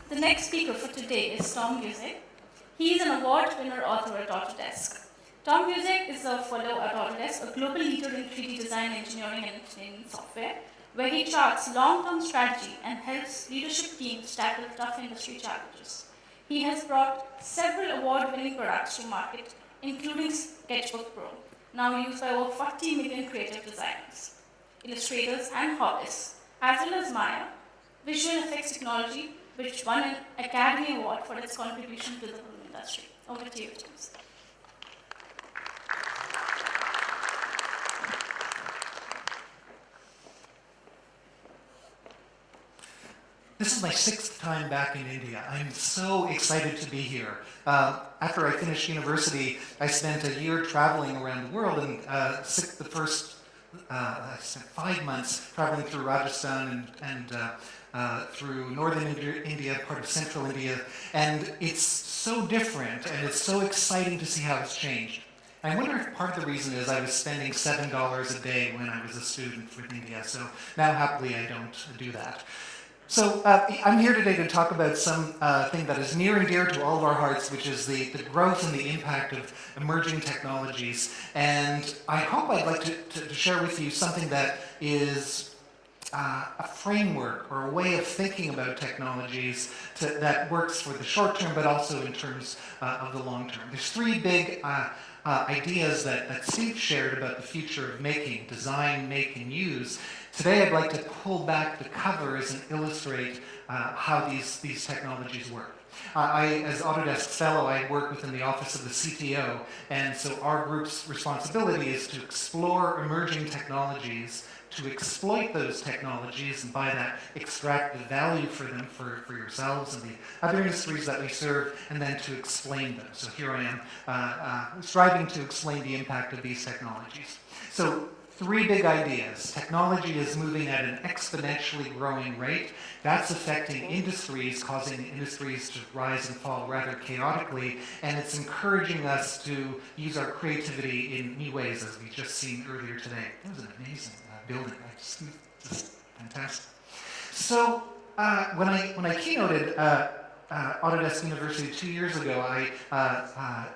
The next speaker for today is Tom Wujec. He is an award winner author at Autodesk. Tom Wujec is a fellow at Autodesk, a global leader in 3D design, engineering, and engineering software, where he charts long-term strategy and helps leadership teams tackle tough industry challenges. He has brought several award-winning products to market, including Sketchbook Pro, now used by over 40 million creative designers, illustrators, and hobbyists, as well as Maya, visual effects technology, which won an Academy Award for its contribution to the film industry. Over to you, James. This is my 6th time back in India. I'm so excited to be here. After I finished university, I spent a year traveling around the world, and I spent 5 months traveling through Rajasthan and through northern India, part of central India, and it's so different, and it's so exciting to see how it's changed. I wonder if part of the reason is I was spending $7 a day when I was a student with India, so now happily I don't do that. So I'm here today to talk about something that is near and dear to all of our hearts, which is the growth and the impact of emerging technologies. And I hope I'd like to share with you something that is a framework or a way of thinking about technologies that works for the short term, but also in terms of the long term. There's 3 big ideas that Steve shared about the future of making, design, make, and use. Today I'd like to pull back the covers and illustrate how these technologies work. As Autodesk fellow, I work within the office of the CTO, and so our group's responsibility is to explore emerging technologies, to exploit those technologies, and by that extract the value for them for yourselves and the other industries that we serve, and then to explain them. So here I am striving to explain the impact of these technologies. So 3 big ideas. Technology is moving at an exponentially growing rate. That's affecting industries, causing industries to rise and fall rather chaotically, and it's encouraging us to use our creativity in new ways, as we just seen earlier today. It was an amazing building. Just fantastic. So when I keynoted Autodesk University 2 years ago, I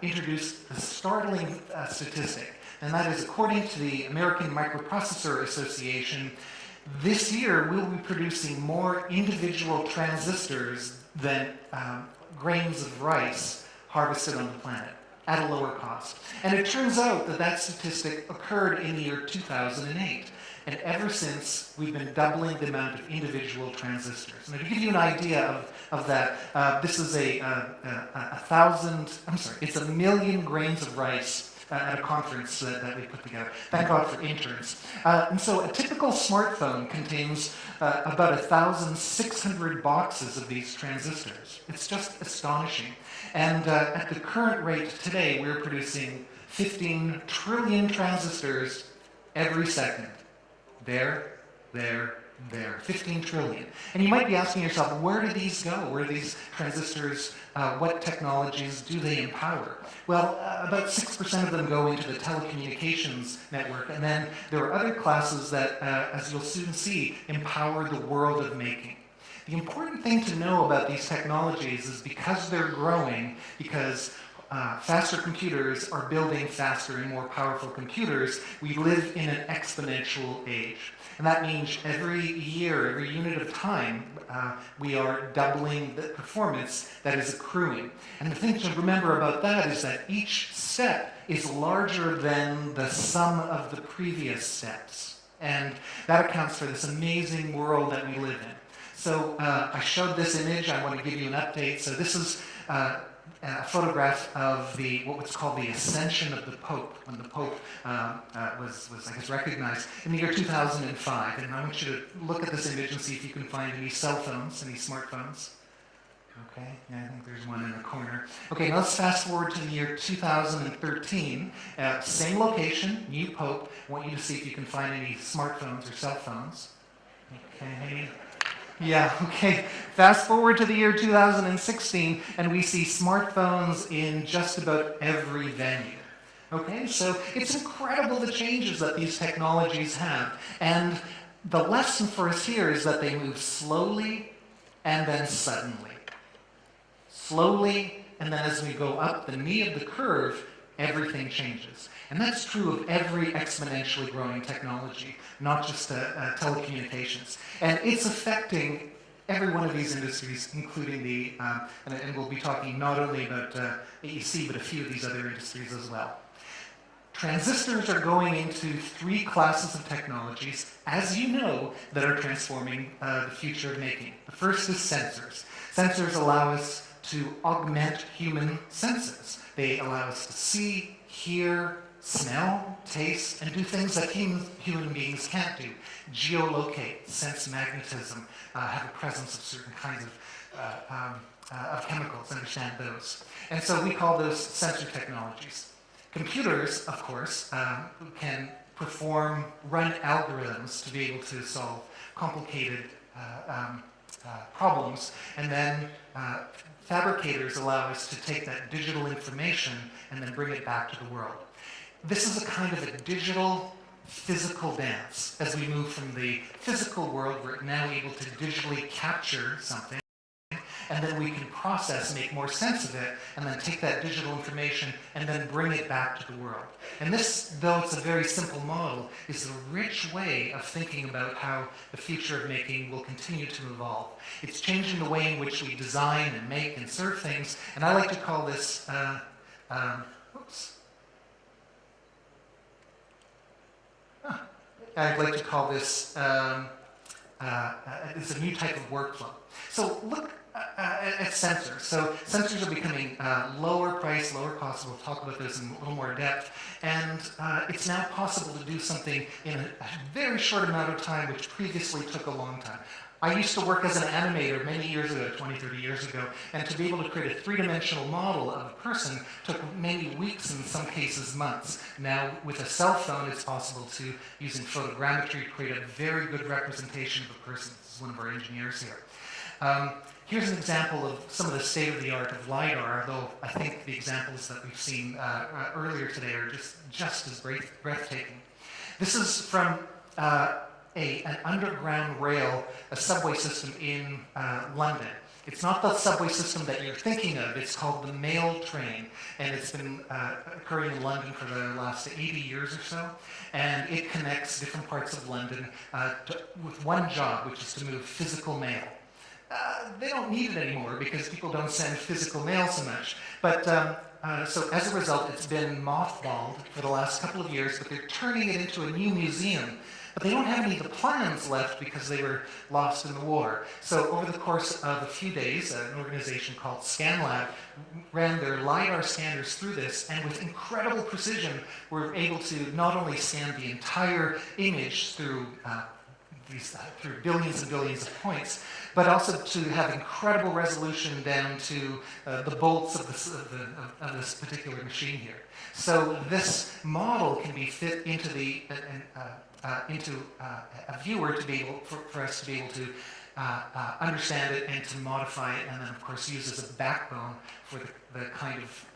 introduced a startling statistic. And that is, according to the American Microprocessor Association, this year we'll be producing more individual transistors than grains of rice harvested on the planet at a lower cost. And it turns out that statistic occurred in the year 2008. And ever since, we've been doubling the amount of individual transistors. And to give you an idea of that, this is it's 1 million grains of rice at a conference that we put together. Thank God for interns. And so a typical smartphone contains about 1,600 boxes of these transistors. It's just astonishing. And at the current rate today, we're producing 15 trillion transistors every second. There, 15 trillion. And you might be asking yourself, where do these go? Where do these transistors, what technologies do they empower? Well, about 6% of them go into the telecommunications network, and then there are other classes that, as you'll soon see, empower the world of making. The important thing to know about these technologies is because they're growing, because faster computers are building faster and more powerful computers, we live in an exponential age. And that means every year, every unit of time, we are doubling the performance that is accruing. And the thing to remember about that is that each step is larger than the sum of the previous steps. And that accounts for this amazing world that we live in. So I showed this image. I want to give you an update. So this is a photograph of what's called the ascension of the Pope, when the Pope was I guess, recognized in the year 2005. And I want you to look at this image and see if you can find any cell phones, any smartphones. Okay, yeah, I think there's one in the corner. Okay, now let's fast forward to the year 2013. Same location, new Pope. I want you to see if you can find any smartphones or cell phones. Okay. Yeah, okay. Fast forward to the year 2016, and we see smartphones in just about every venue. Okay, so it's incredible the changes that these technologies have. And the lesson for us here is that they move slowly and then suddenly. slowly, and then as we go up the knee of the curve, everything changes. And that's true of every exponentially growing technology, not just telecommunications. And it's affecting every one of these industries, including and we'll be talking not only about AEC, but a few of these other industries as well. Transistors are going into 3 classes of technologies, as you know, that are transforming the future of making. The first is sensors. Sensors allow us to augment human senses. They allow us to see, hear, smell, taste, and do things that human beings can't do. Geolocate, sense magnetism, have a presence of certain kinds of chemicals, understand those. And so we call those sensor technologies. Computers, of course, can run algorithms to be able to solve complicated problems, and then fabricators allow us to take that digital information and then bring it back to the world. This is a kind of a digital physical dance as we move from the physical world. We're now able to digitally capture something, and then we can process, make more sense of it, and then take that digital information and then bring it back to the world. And this, though it's a very simple model, is a rich way of thinking about how the future of making will continue to evolve. It's changing the way in which we design and make and serve things, and I like to call this, I'd like to call this, it's a new type of workflow. So look at sensors. So sensors are becoming lower price, lower cost. We'll talk about this in a little more depth. And it's now possible to do something in a very short amount of time, which previously took a long time. I used to work as an animator many years ago, 20, 30 years ago, and to be able to create a 3-dimensional model of a person took many weeks, in some cases months. Now, with a cell phone, it's possible to, using photogrammetry, create a very good representation of a person. This is one of our engineers here. Here's an example of some of the state-of-the-art of LiDAR, although I think the examples that we've seen earlier today are just as breathtaking. This is from an underground rail, a subway system in London. It's not the subway system that you're thinking of. It's called the Mail Train, and it's been occurring in London for the last 80 years or so. And it connects different parts of London with one job, which is to move physical mail. They don't need it anymore because people don't send physical mail so much. But so as a result, it's been mothballed for the last couple of years, but they're turning it into a new museum. But they don't have any of the plans left because they were lost in the war. So over the course of a few days, an organization called ScanLab ran their LiDAR scanners through this, and with incredible precision, were able to not only scan the entire image through billions and billions of points, but also to have incredible resolution down to the bolts of this particular machine here. So this model can be fit into a viewer to be able for us to be able to understand it and to modify it, and then of course use as a backbone for the kind of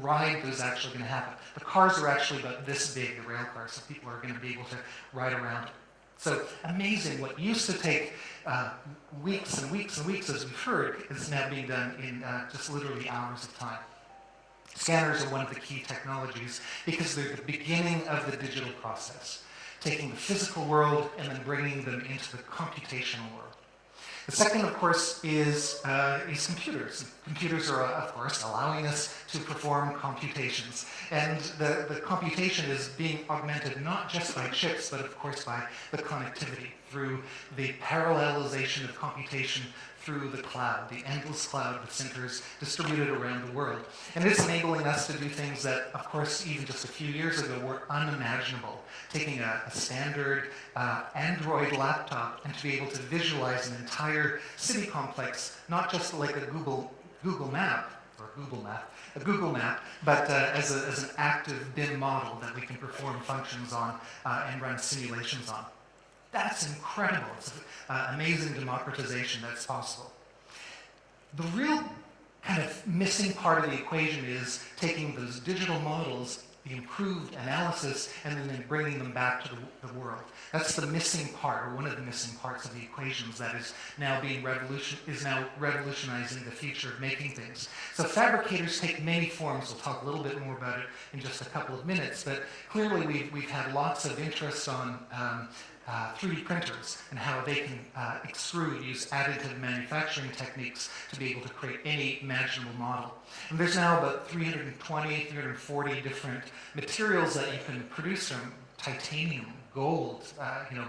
ride that is actually going to happen. The cars are actually about this big, the rail cars, so people are going to be able to ride around. So amazing, what used to take weeks and weeks and weeks, as we've heard, is now being done in just literally hours of time. Scanners are one of the key technologies because they're the beginning of the digital process, taking the physical world and then bringing them into the computational world. The second, of course, is computers. Computers are, of course, allowing us to perform computations. And the computation is being augmented not just by chips, but of course by the connectivity through the parallelization of computation through the cloud, the endless cloud of centers distributed around the world. And it's enabling us to do things that, of course, even just a few years ago were unimaginable. Taking a standard Android laptop and to be able to visualize an entire city complex, not just like a Google map, but as an active BIM model that we can perform functions on and run simulations on. That's incredible. It's an amazing democratization that's possible. The real kind of missing part of the equation is taking those digital models the improved analysis, and then bringing them back to the world. That's the missing part, or one of the missing parts of the equations that is now revolutionizing the future of making things. So fabricators take many forms. We'll talk a little bit more about it in just a couple of minutes, but clearly we've had lots of interest on 3D printers and how they can extrude, use additive manufacturing techniques to be able to create any imaginable model. And there's now about 320, 340 different materials that you can produce from: titanium, gold,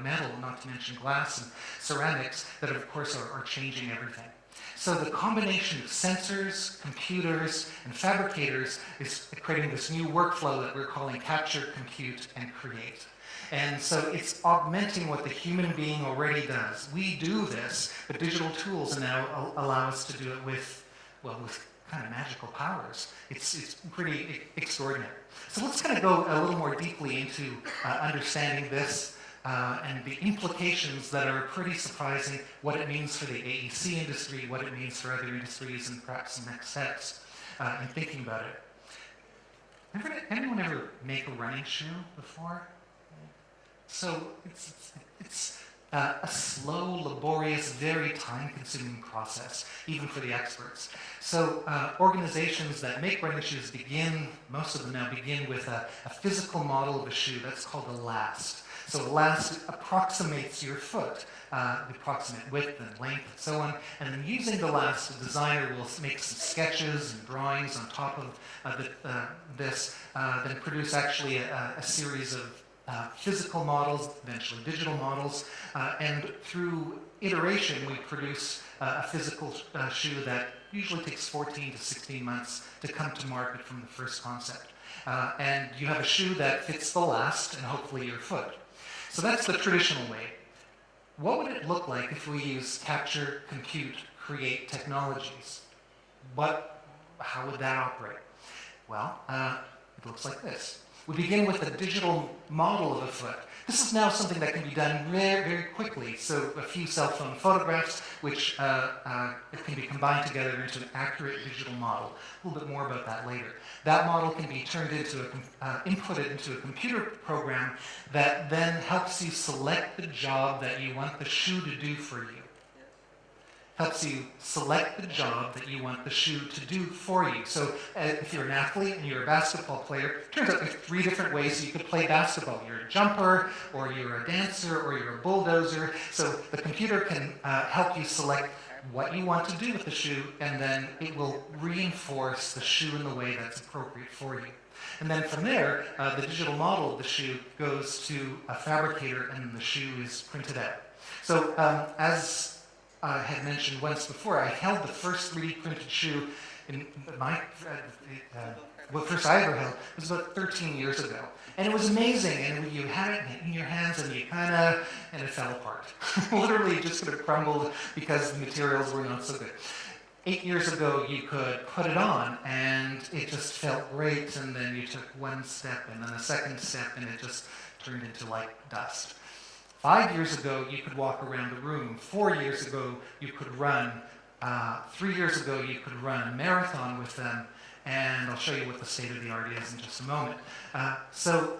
metal, not to mention glass and ceramics, that of course are changing everything. So the combination of sensors, computers, and fabricators is creating this new workflow that we're calling capture, compute, and create. And so it's augmenting what the human being already does. We do this, but digital tools now allow us to do it with kind of magical powers. It's pretty extraordinary. So let's kind of go a little more deeply into understanding this and the implications that are pretty surprising, what it means for the AEC industry, what it means for other industries, and perhaps some next steps in thinking about it. Anyone ever make a running shoe before? So it's a slow, laborious, very time-consuming process, even for the experts. So organizations that make running shoes most of them now begin with a physical model of a shoe that's called a last. So a last approximates your foot, the approximate width and length and so on, and then using the last, the designer will make some sketches and drawings on top of this, then produce actually a series of physical models, eventually digital models, and through iteration we produce a physical shoe that usually takes 14 to 16 months to come to market from the first concept. And you have a shoe that fits the last and hopefully your foot. So that's the traditional way. What would it look like if we use capture, compute, create technologies? How would that operate? Well, it looks like this. We begin with a digital model of a foot. This is now something that can be done very, very quickly. So a few cell phone photographs, which can be combined together into an accurate digital model. A little bit more about that later. That model can be turned into inputted into a computer program that then helps you select the job that you want the shoe to do for you. Helps you select the job that you want the shoe to do for you. So if you're an athlete and you're a basketball player, it turns out there's 3 different ways you could play basketball. You're a jumper, or you're a dancer, or you're a bulldozer. So the computer can help you select what you want to do with the shoe, and then it will reinforce the shoe in the way that's appropriate for you. And then from there, the digital model of the shoe goes to a fabricator, and the shoe is printed out. So as I had mentioned once before, I held the first 3D printed shoe in first I ever held. It was about 13 years ago. And it was amazing, and you had it in your hands and and it fell apart. Literally just sort of crumbled because the materials were not so good. 8 years ago, you could put it on and it just felt great, and then you took one step and then a second step and it just turned into like dust. 5 years ago, you could walk around the room. 4 years ago, you could run. 3 years ago, you could run a marathon with them, and I'll show you what the state of the art is in just a moment. So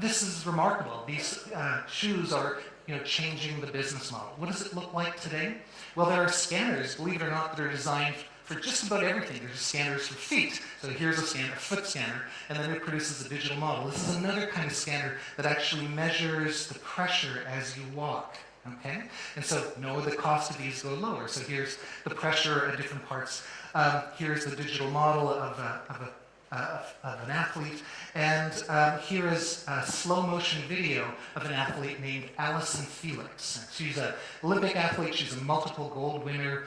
this is remarkable. These shoes are changing the business model. What does it look like today? Well, there are scanners, believe it or not, that are designed for just about everything. There's scanners for feet. So here's a foot scanner, and then it produces a digital model. This is another kind of scanner that actually measures the pressure as you walk. Okay? And so the cost of these go lower. So here's the pressure at different parts. Here's the digital model of an athlete. And here is a slow motion video of an athlete named Allyson Felix. She's an Olympic athlete. She's a multiple gold winner.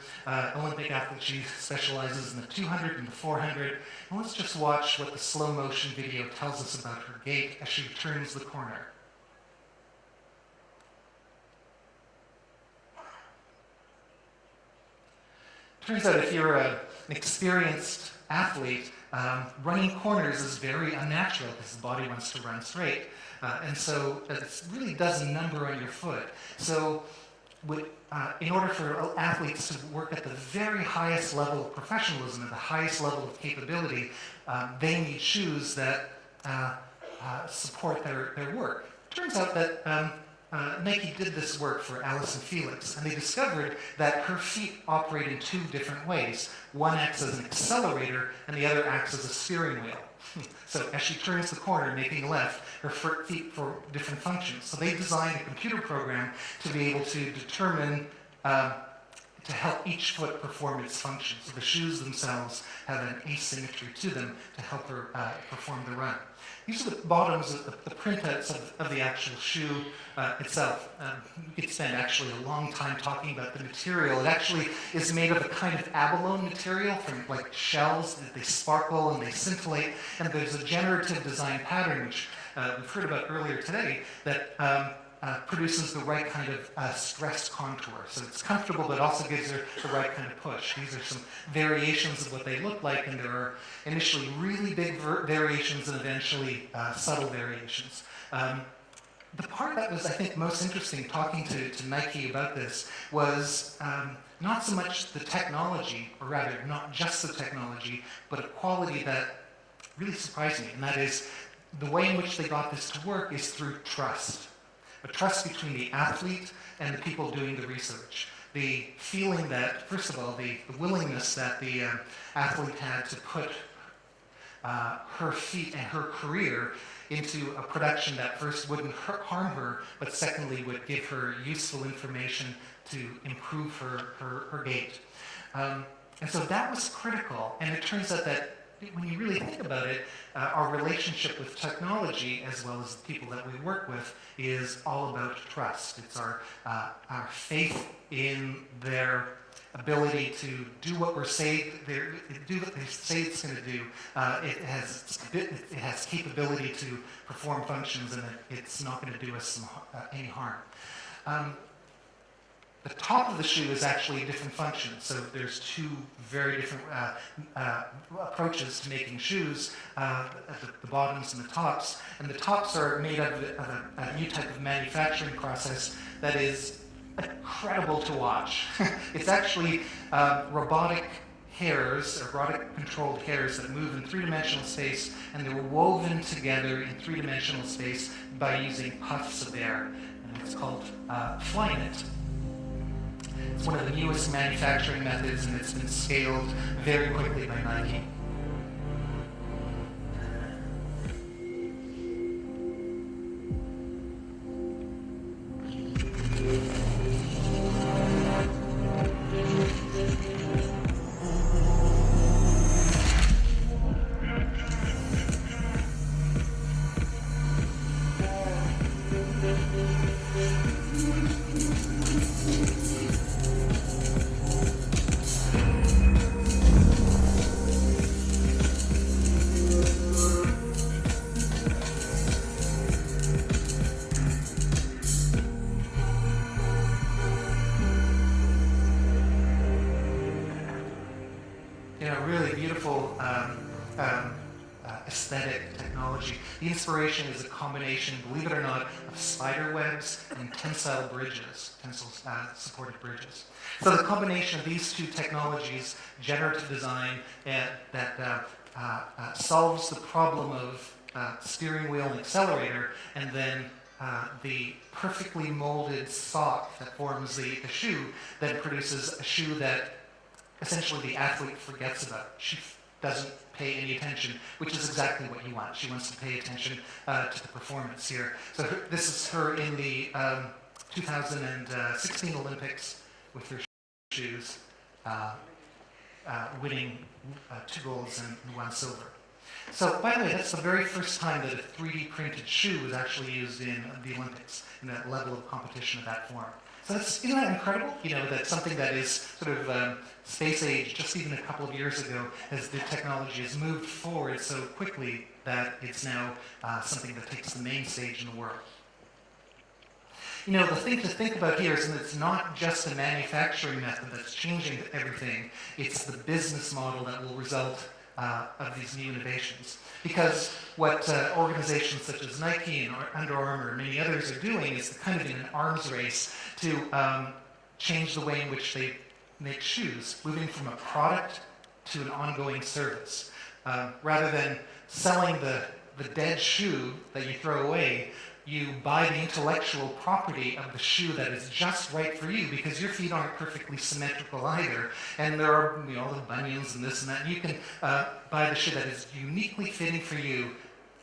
Olympic athlete. She specializes in the 200 and the 400. And let's just watch what the slow motion video tells us about her gait as she turns the corner. Turns out if you're an experienced athlete, running corners is very unnatural because the body wants to run straight. And so it really does a number on your foot. So in order for athletes to work at the very highest level of professionalism, at the highest level of capability, they need shoes that support their work. Turns out that Nike did this work for Allyson Felix, and they discovered that her feet operate in two different ways. One acts as an accelerator, and the other acts as a steering wheel. So as she turns the corner, making a left, her feet for different functions. So they designed a computer program to be able to determine, to help each foot perform its function. So the shoes themselves have an asymmetry to them to help her perform the run. These are the bottoms of the printouts of the actual shoe itself. We could spend actually a long time talking about the material. It actually is made of a kind of abalone material from like shells that they sparkle and they scintillate. And there's a generative design pattern, which we've heard about earlier today, that produces the right kind of stressed contour. So it's comfortable, but also gives her the right kind of push. These are some variations of what they look like, and there are initially really big variations and eventually subtle variations. The part that was, I think, most interesting talking to Nike about this was not so much the technology, or rather, not just the technology, but a quality that really surprised me, and that is the way in which they got this to work is through trust. A trust between the athlete and the people doing the research. The feeling that, first of all, the willingness that the athlete had to put her feet and her career into a production that first wouldn't harm her, but secondly would give her useful information to improve her gait. And so that was critical, and it turns out that when you really think about it, our relationship with technology, as well as the people that we work with, is all about trust. It's our faith in their ability to do what we say do what they say it's going to do. It has capability to perform functions, and it's not going to do us any harm. The top of the shoe is actually a different function. So there's two very different approaches to making shoes, the bottoms and the tops. And the tops are made of a new type of manufacturing process that is incredible to watch. It's actually robotic hairs, or robotic-controlled hairs that move in three-dimensional space, and they're woven together in three-dimensional space by using puffs of air. And it's called Flyknit. It's one of the newest manufacturing methods, and it's been scaled very quickly by Nike. Really beautiful aesthetic technology. The inspiration is a combination, believe it or not, of spider webs and tensile supported bridges. So the combination of these two technologies, generative design, that solves the problem of steering wheel and accelerator, and then the perfectly molded sock that forms the shoe, that produces a shoe that essentially the athlete forgets about. She doesn't pay any attention, which is exactly what you want. She wants to pay attention to the performance here. So this is her in the 2016 Olympics with her shoes, winning 2 golds and 1 silver. So, by the way, that's the very first time that a 3D printed shoe was actually used in the Olympics, in that level of competition of that form. So isn't that incredible? You know, that something that is sort of space age, just even a couple of years ago, as the technology has moved forward so quickly that it's now something that takes the main stage in the world. You know, the thing to think about here is that it's not just a manufacturing method that's changing everything, it's the business model that will result of these new innovations. Because what organizations such as Nike and Under Armour and many others are doing is kind of in an arms race to change the way in which they make shoes, moving from a product to an ongoing service. Rather than selling the the dead shoe that you throw away, you buy the intellectual property of the shoe that is just right for you, because your feet aren't perfectly symmetrical either, and there are all the bunions and this and that, and you can buy the shoe that is uniquely fitting for you.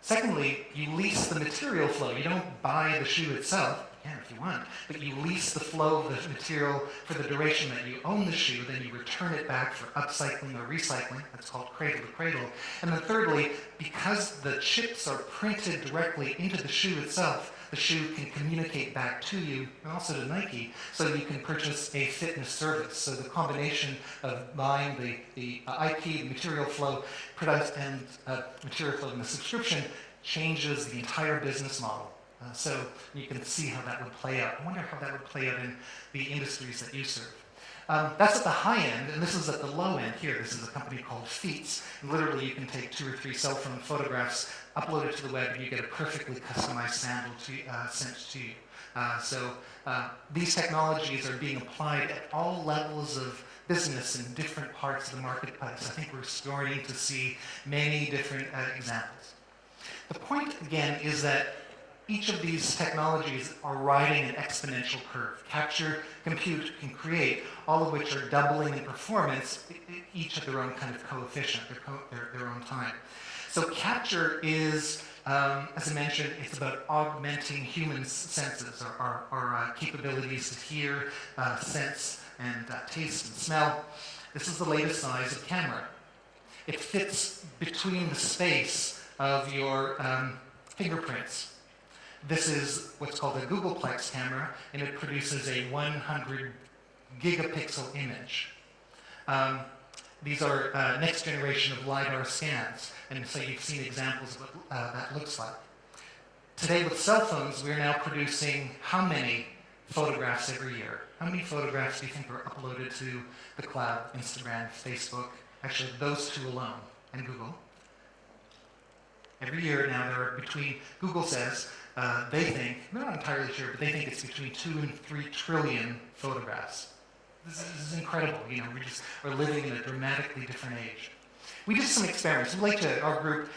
Secondly, you lease the material flow. You don't buy the shoe itself. You can if you want, but you lease the flow of the material for the duration that you own the shoe, then you return it back for upcycling or recycling. That's called cradle to cradle. And then thirdly, because the chips are printed directly into the shoe itself, the shoe can communicate back to you and also to Nike, so you can purchase a fitness service. So the combination of buying the IP, the material flow, and material flow in the subscription changes the entire business model. So you can see how that would play out. I wonder how that would play out in the industries that you serve. That's at the high end, and this is at the low end here. This is a company called Feats. And literally, you can take 2 or 3 cell phone photographs, upload it to the web, and you get a perfectly customized sandal sent to you. So these technologies are being applied at all levels of business in different parts of the marketplace. I think we're starting to see many different examples. The point, again, is that each of these technologies are riding an exponential curve. Capture, compute, and create, all of which are doubling in performance, each at their own kind of coefficient, their own time. So capture is, as I mentioned, it's about augmenting human senses, our capabilities to hear, sense, and taste and smell. This is the latest size of camera. It fits between the space of your fingerprints. This is what's called a Googleplex camera, and it produces a 100 gigapixel image. These are next generation of LiDAR scans, and so you've seen examples of what that looks like. Today with cell phones, we're now producing how many photographs every year? How many photographs do you think are uploaded to the cloud, Instagram, Facebook? Actually, those two alone, and Google. Every year now, there are between, Google says, they think, they're not entirely sure, but they think it's between 2 and 3 trillion photographs. This is incredible. We're living in a dramatically different age. We did some experiments. We like to, our group,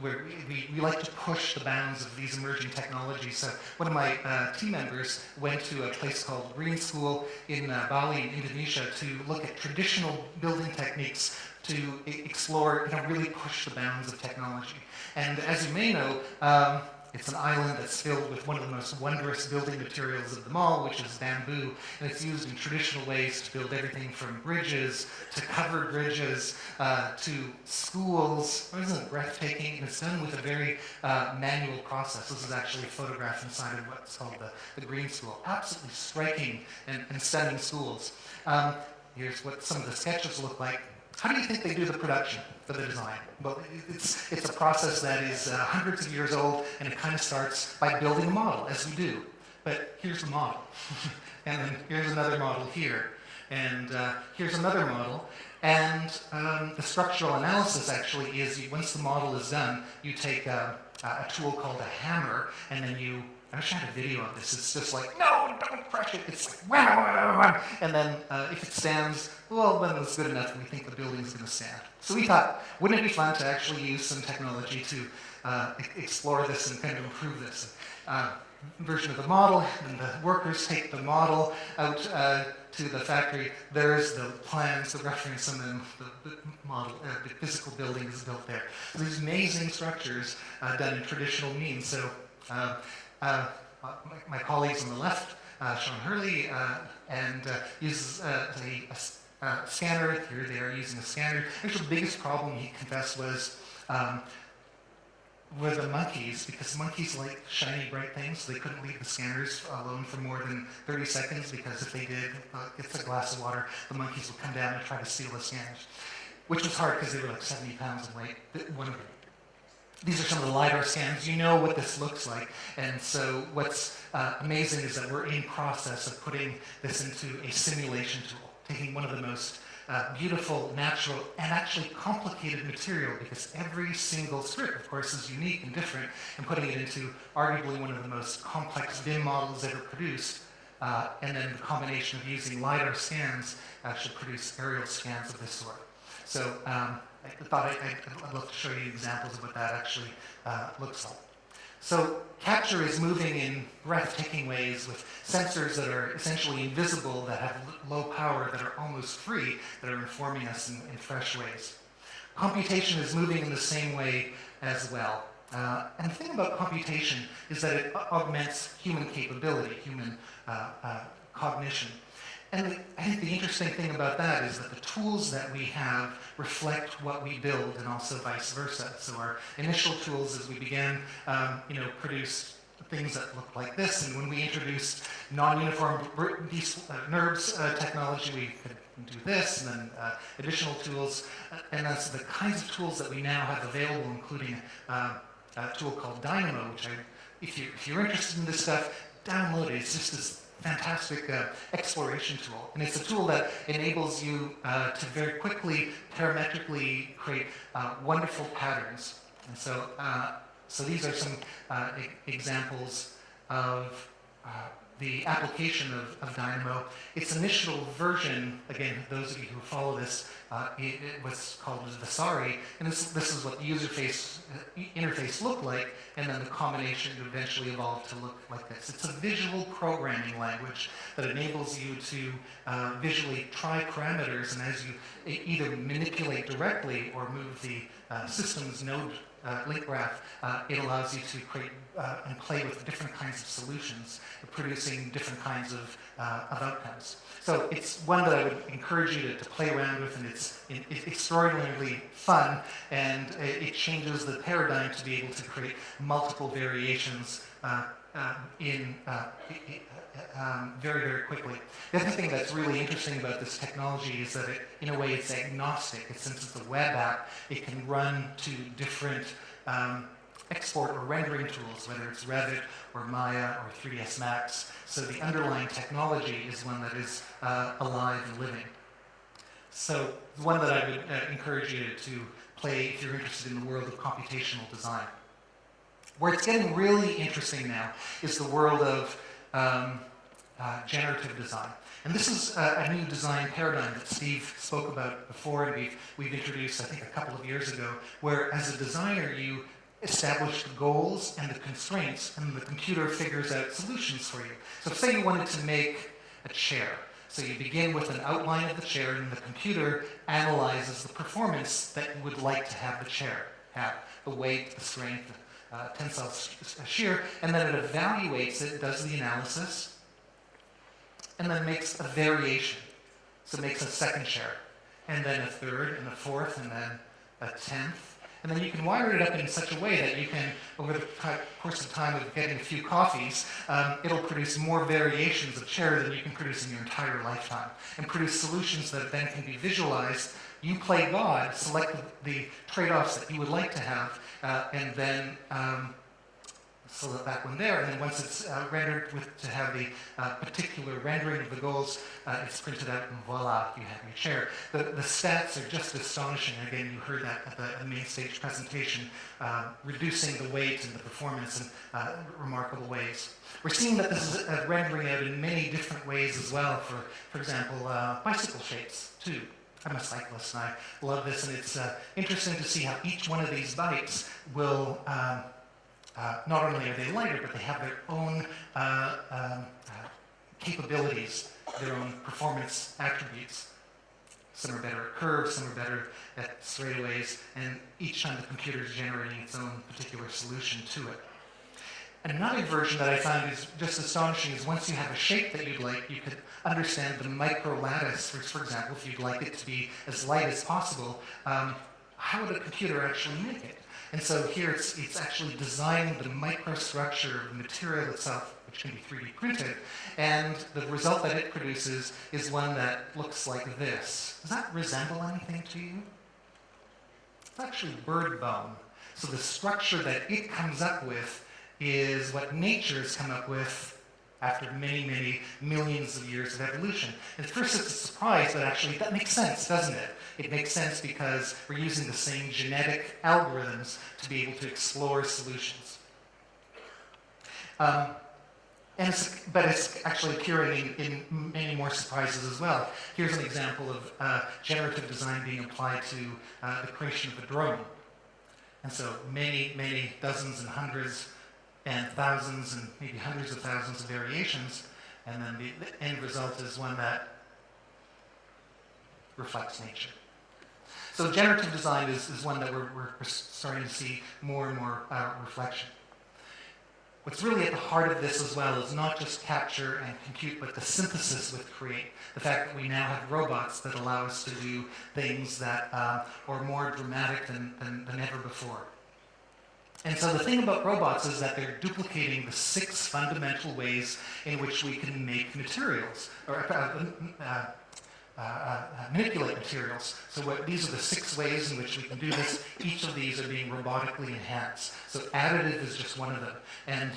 we like to push the bounds of these emerging technologies. So one of my team members went to a place called Green School in Bali, Indonesia, to look at traditional building techniques to explore, really push the bounds of technology. And as you may know, it's an island that's filled with one of the most wondrous building materials of them all, which is bamboo. And it's used in traditional ways to build everything from bridges to covered bridges to schools. Isn't it breathtaking? And it's done with a very manual process. This is actually a photograph inside of what's called the Green School. Absolutely striking and stunning schools. Here's what some of the sketches look like. How do you think they do the production for the design? Well, it's a process that is hundreds of years old, and it kind of starts by building a model, as we do. But here's the model. And then here's another model here. And here's another model. And the structural analysis actually is, once the model is done, you take a tool called a hammer, and then you, I wish I had a video of this. It's just like, no, don't crush it. It's like, wah, wah, wah. And then if it stands, well, then it's good enough, and we think the building's going to stand. So we thought, wouldn't it be fun to actually use some technology to explore this and kind of improve this? Version of the model, and the workers take the model out to the factory. There's the plans, the reference, and then the model, the physical building is built there. So these amazing structures done in traditional means. So my colleagues on the left, Sean Hurley, uses a scanner. Here they are using a scanner. Actually, the biggest problem he confessed was were the monkeys, because monkeys like shiny, bright things, so they couldn't leave the scanners alone for more than 30 seconds, because if they did, it's a glass of water, the monkeys would come down and try to steal the scanners, which was hard because they were like 70 pounds in weight. These are some of the LiDAR scans. You know what this looks like. And so what's amazing is that we're in process of putting this into a simulation tool, taking one of the most beautiful, natural, and actually complicated material, because every single strip, of course, is unique and different, and putting it into arguably one of the most complex BIM models ever produced, and then the combination of using LiDAR scans actually produce aerial scans of this sort. So I thought I'd love to show you examples of what that actually looks like. So capture is moving in breathtaking ways with sensors that are essentially invisible, that have low power, that are almost free, that are informing us in fresh ways. Computation is moving in the same way as well. And the thing about computation is that it augments human capability, human cognition. And I think the interesting thing about that is that the tools that we have reflect what we build, and also vice versa. So our initial tools as we began, produced things that looked like this. And when we introduced non-uniform NURBS technology, we could do this, and then additional tools. And that's the kinds of tools that we now have available, including a tool called Dynamo, which if you're interested in this stuff, download it. It's just this fantastic exploration tool. And it's a tool that enables you to very quickly, parametrically create wonderful patterns. And so these are some examples of the application of Dynamo. Its initial version, again, those of you who follow this, it was called Vasari, and this is what the user interface looked like, and then the combination eventually evolved to look like this. It's a visual programming language that enables you to visually try parameters, and as you either manipulate directly or move the system's node link graph, it allows you to create and play with different kinds of solutions, producing different kinds of outcomes. So it's one that I would encourage you to play around with, and it's extraordinarily fun, and it changes the paradigm to be able to create multiple variations very, very quickly. The other thing that's really interesting about this technology is that in a way, it's agnostic. Since it's a web app, it can run to different export or rendering tools, whether it's Revit or Maya or 3ds Max. So the underlying technology is one that is alive and living. So one that I would encourage you to play if you're interested in the world of computational design. Where it's getting really interesting now is the world of generative design. And this is a new design paradigm that Steve spoke about before, and we've introduced, I think, a couple of years ago, where as a designer you establish the goals and the constraints, and the computer figures out solutions for you. So say you wanted to make a chair. So you begin with an outline of the chair, and the computer analyzes the performance that you would like to have the chair have, the weight, the strength, tensile shear, and then it evaluates it, does the analysis, and then makes a variation. So it makes a second chair, and then a third, and a fourth, and then a 10th. And then you can wire it up in such a way that you can, over the course of time of getting a few coffees, it'll produce more variations of chair than you can produce in your entire lifetime, and produce solutions that then can be visualized. You play God, select the trade-offs that you would like to have, and then select that one there. And then once it's rendered to have the particular rendering of the goals, it's printed out, and voila, you have your chair. The stats are just astonishing. Again, you heard that at the main stage presentation, reducing the weight and the performance in remarkable ways. We're seeing that this is rendering out in many different ways as well, for example, bicycle shapes, too. I'm a cyclist, and I love this, and it's interesting to see how each one of these bikes will, not only are they lighter, but they have their own capabilities, their own performance attributes. Some are better at curves, some are better at straightaways, and each time the computer is generating its own particular solution to it. Another version that I found is just astonishing is once you have a shape that you'd like, you could understand the micro lattice. For example, if you'd like it to be as light as possible, how would a computer actually make it? And so here it's actually designing the microstructure of the material itself, which can be 3D printed, and the result that it produces is one that looks like this. Does that resemble anything to you? It's actually bird bone. So the structure that it comes up with is what nature has come up with after many, many millions of years of evolution. And at first it's a surprise, but actually that makes sense, doesn't it? It makes sense because we're using the same genetic algorithms to be able to explore solutions. but it's actually appearing in many more surprises as well. Here's an example of generative design being applied to the creation of a drone. And so many dozens and hundreds and thousands and maybe hundreds of thousands of variations, and then the end result is one that reflects nature. So generative design is one that we're starting to see more and more reflection. What's really at the heart of this as well is not just capture and compute, but the synthesis with create. The fact that we now have robots that allow us to do things that are more dramatic than ever before. And so the thing about robots is that they're duplicating the 6 fundamental ways in which we can make materials, or manipulate materials. So these are the 6 ways in which we can do this. Each of these are being robotically enhanced. So additive is just one of them. And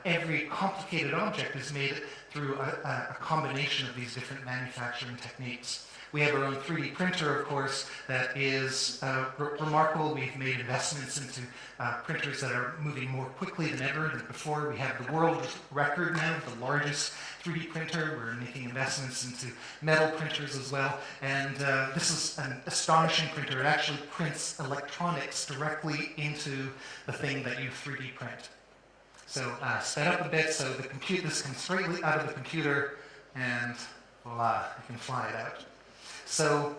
every complicated object is made through a combination of these different manufacturing techniques. We have our own 3D printer, of course, that is remarkable. We've made investments into printers that are moving more quickly than ever than before. We have the world record now, the largest 3D printer. We're making investments into metal printers as well. And this is an astonishing printer. It actually prints electronics directly into the thing that you 3D print. So sped up a bit, so this comes straight out of the computer, and voila, you can fly it out. So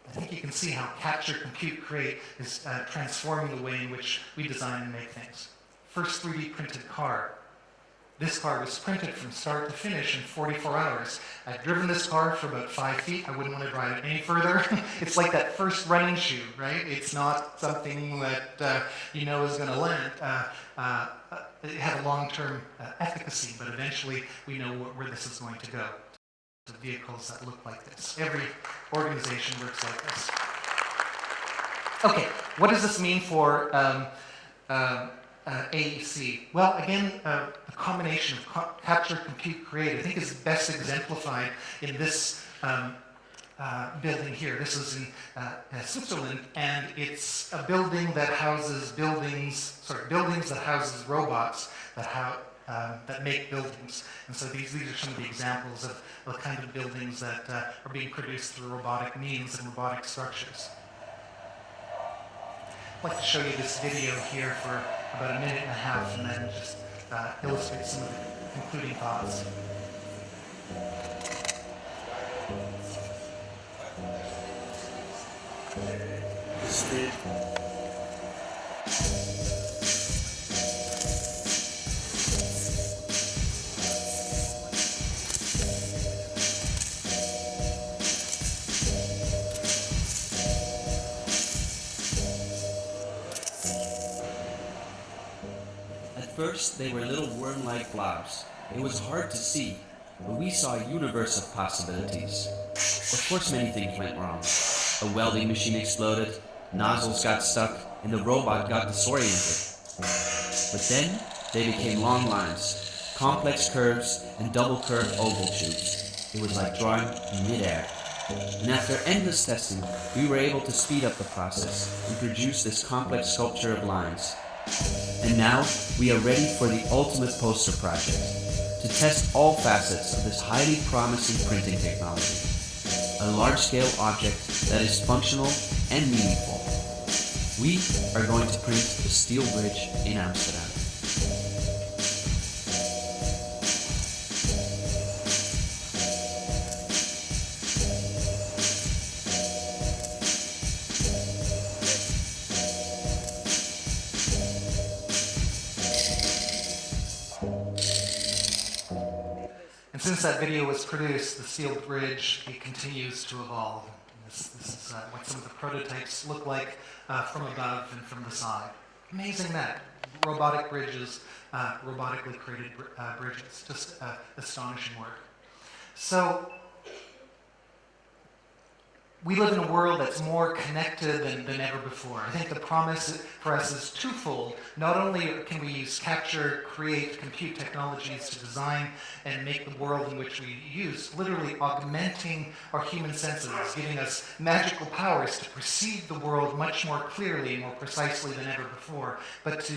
I think you can see how capture, compute, create is transforming the way in which we design and make things. First 3D printed car. This car was printed from start to finish in 44 hours. I've driven this car for about 5 feet. I wouldn't want to drive it any further. It's like that first running shoe, right? It's not something that you know is going to land. It had a long-term efficacy, but eventually we know where this is going to go. The vehicles that look like this. Every organization works like this. Okay, what does this mean for AEC? Well, again, the combination of capture, compute, create, I think is best exemplified in this building here. This is in Switzerland, and it's a building that houses buildings that houses robots that make buildings. And so these are some of the examples of the kind of buildings that are being produced through robotic means and robotic structures. I'd like to show you this video here for about 1.5 minutes and then just illustrate some of the concluding thoughts. Speed. First, they were little worm-like blobs. It was hard to see, but we saw a universe of possibilities. Of course, many things went wrong. A welding machine exploded, nozzles got stuck, and the robot got disoriented. But then, they became long lines, complex curves, and double-curved oval tubes. It was like drawing in midair. And after endless testing, we were able to speed up the process and produce this complex sculpture of lines. And now, we are ready for the ultimate poster project, to test all facets of this highly promising printing technology. A large-scale object that is functional and meaningful. We are going to print the steel bridge in Amsterdam. And since that video was produced, the steel bridge, it continues to evolve. This is what some of the prototypes look like from above and from the side. Amazing that. Robotic bridges, robotically created bridges. Just astonishing work. So, we live in a world that's more connected than ever before. I think the promise for us is twofold. Not only can we use capture, create, compute technologies to design and make the world in which we use, literally augmenting our human senses, giving us magical powers to perceive the world much more clearly and more precisely than ever before, but to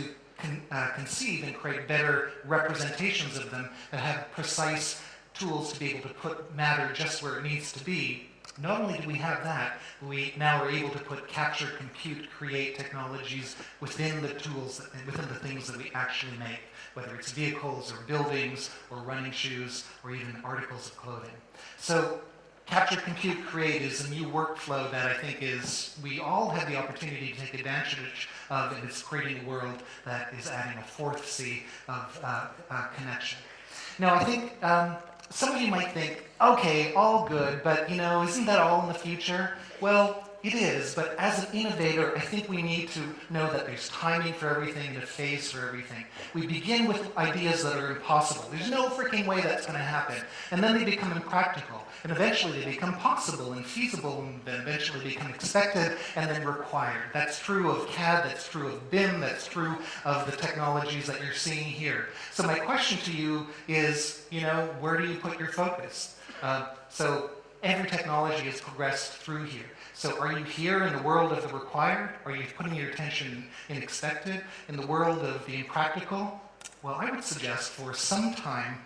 conceive and create better representations of them that have precise tools to be able to put matter just where it needs to be. Not only do we have that, we now are able to put capture, compute, create technologies within the tools, within the things that we actually make, whether it's vehicles or buildings or running shoes or even articles of clothing. So capture, compute, create is a new workflow that I think we all have the opportunity to take advantage of, and it's creating a world that is adding a fourth C of connection. Now, I think some of you might think, okay, all good, but isn't that all in the future? Well, it is, but as an innovator, I think we need to know that there's timing for everything and a phase for everything. We begin with ideas that are impossible. There's no freaking way that's going to happen. And then they become impractical. And eventually they become possible and feasible, and then eventually become expected and then required. That's true of CAD, that's true of BIM, that's true of the technologies that you're seeing here. So my question to you is, where do you put your focus? So every technology has progressed through here. So are you here in the world of the required? Are you putting your attention in expected? In the world of the impractical? Well, I would suggest for some time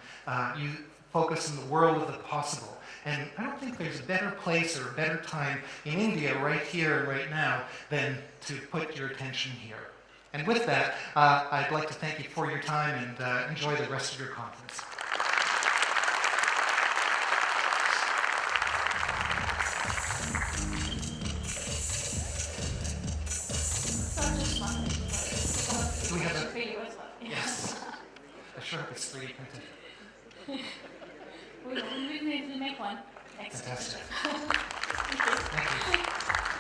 you focus in the world of the possible. And I don't think there's a better place or a better time in India right here and right now than to put your attention here. And with that, I'd like to thank you for your time and enjoy the rest of your conference. Do we have a... Video as well. Yes. I sure hope it's 3D printed. We'll make one next. Fantastic. Thank you. Thank you.